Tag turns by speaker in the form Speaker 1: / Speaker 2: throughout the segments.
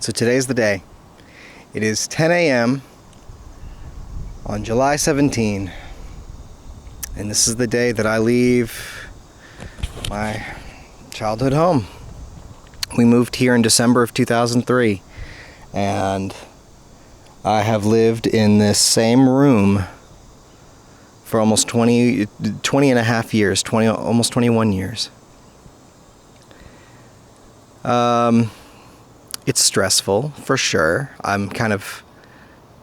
Speaker 1: So today's the day. It is 10 a.m. on July 17, and this is the day that I leave my childhood home. We moved here in December of 2003, and I have lived in this same room for almost 20 and a half years, almost 21 years. It's stressful, for sure. I'm kind of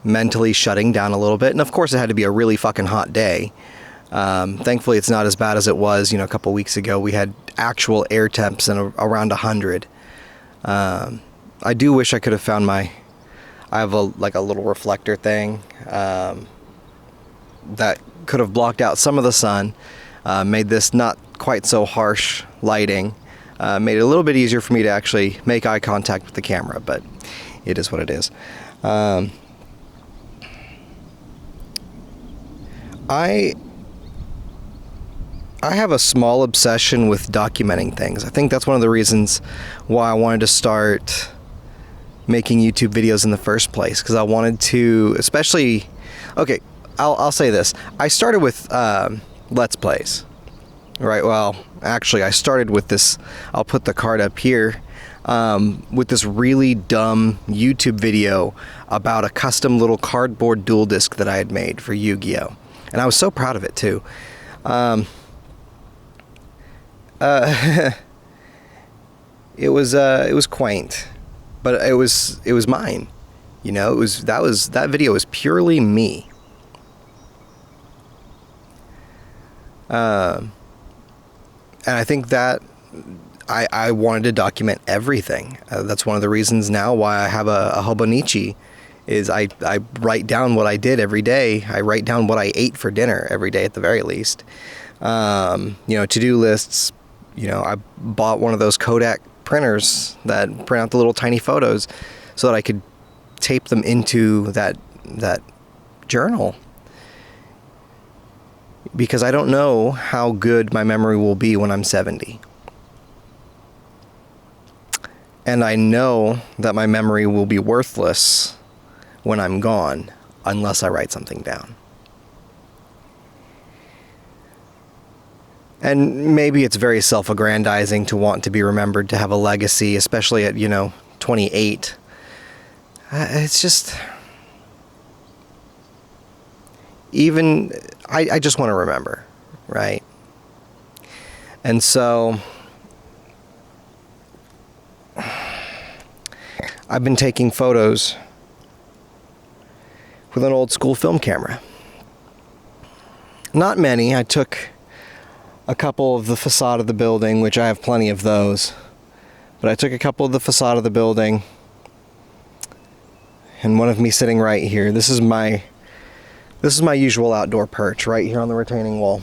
Speaker 1: mentally shutting down a little bit, and of course it had to be a really fucking hot day. Thankfully it's not as bad as it was, a couple weeks ago. We had actual air temps in around 100. I do wish I could have found I have a little reflector thing that could have blocked out some of the sun, made this not quite so harsh lighting, made it a little bit easier for me to actually make eye contact with the camera, but it is what it is. I have a small obsession with documenting things. I think that's one of the reasons why I wanted to start making YouTube videos in the first place, because I wanted to, especially, okay, I'll say this. I started with Let's Plays, right? Well, actually, I started with this, I'll put the card up here, with this really dumb YouTube video about a custom little cardboard dual disc that I had made for Yu-Gi-Oh! And I was so proud of it, too. It was quaint, but it was mine. That video was purely me. And I think that I wanted to document everything. That's one of the reasons now why I have a Hobonichi, is I write down what I did every day. I write down what I ate for dinner every day at the very least. To-do lists. I bought one of those Kodak printers that print out the little tiny photos so that I could tape them into that journal. Because I don't know how good my memory will be when I'm 70. And I know that my memory will be worthless when I'm gone, unless I write something down. And maybe it's very self-aggrandizing to want to be remembered, to have a legacy, especially at, 28. It's just... I just want to remember, right? And so I've been taking photos with an old school film camera. Not many. I took a couple of the facade of the building, which I have plenty of those, but I took a couple of the facade of the building, and one of me sitting right here. This is my usual outdoor perch right here on the retaining wall.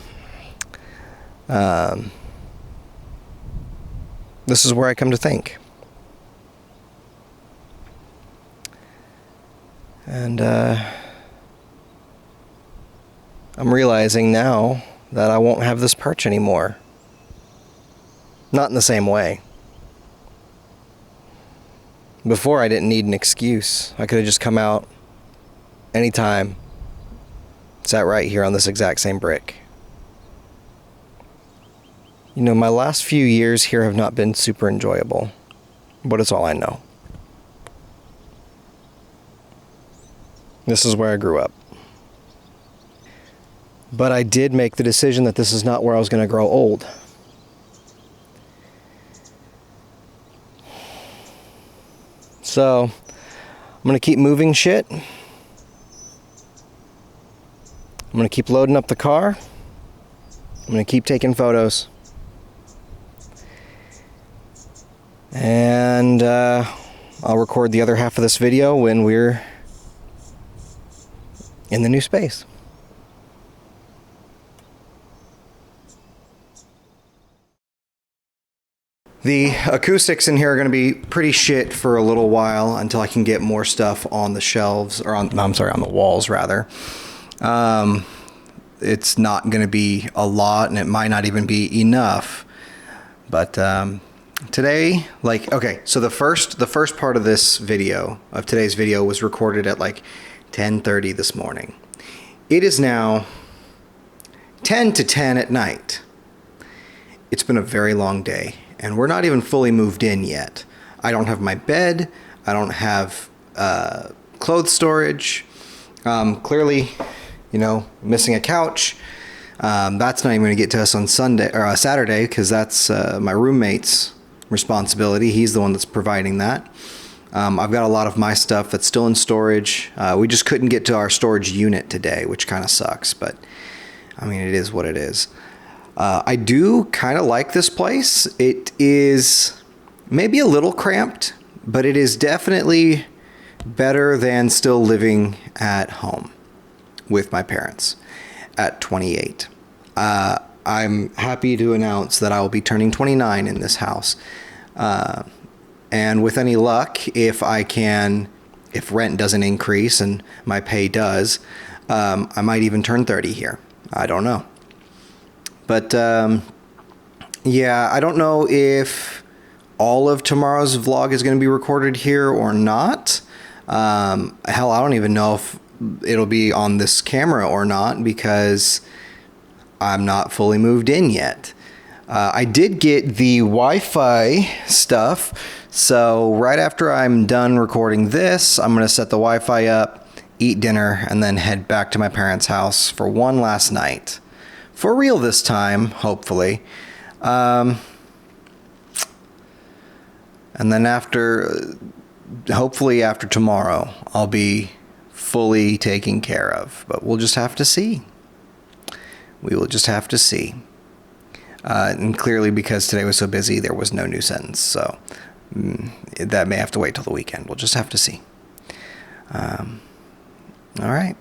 Speaker 1: This is where I come to think. And I'm realizing now that I won't have this perch anymore. Not in the same way. Before, I didn't need an excuse. I could have just come out anytime, sat right here on this exact same brick. My last few years here have not been super enjoyable, but it's all I know. This is where I grew up. But I did make the decision that this is not where I was going to grow old. So, I'm going to keep moving shit. I'm going to keep loading up the car. I'm going to keep taking photos. And I'll record the other half of this video when we're in the new space. The acoustics in here are going to be pretty shit for a little while until I can get more stuff on the shelves, or on the walls rather. It's not going to be a lot, and it might not even be enough, but Today, like, okay, so the first part of this video, of today's video, was recorded at like 10:30 this morning. It is now 10 to 10 at night. It's been a very long day, and we're not even fully moved in yet. I don't have my bed. I don't have clothes storage. Clearly, missing a couch. That's not even going to get to us on Sunday or Saturday, because that's my roommate's responsibility. He's the one that's providing that. I've got a lot of my stuff that's still in storage. We just couldn't get to our storage unit today, which kind of sucks, but I mean, it is what it is. I do kind of like this place. It is maybe a little cramped, but it is definitely better than still living at home with my parents at 28. I'm happy to announce that I will be turning 29 in this house. And with any luck, if rent doesn't increase and my pay does, I might even turn 30 here. I don't know. But yeah, I don't know if all of tomorrow's vlog is going to be recorded here or not. Hell, I don't even know if it'll be on this camera or not, because I'm not fully moved in yet. I did get the Wi-Fi stuff, so right after I'm done recording this, I'm going to set the Wi-Fi up, eat dinner, and then head back to my parents' house for one last night. For real this time, hopefully. And then hopefully after tomorrow, I'll be fully taken care of. But we'll just have to see. We will just have to see. And clearly, because today was so busy, there was no new sentence. So that may have to wait till the weekend. We'll just have to see. All right.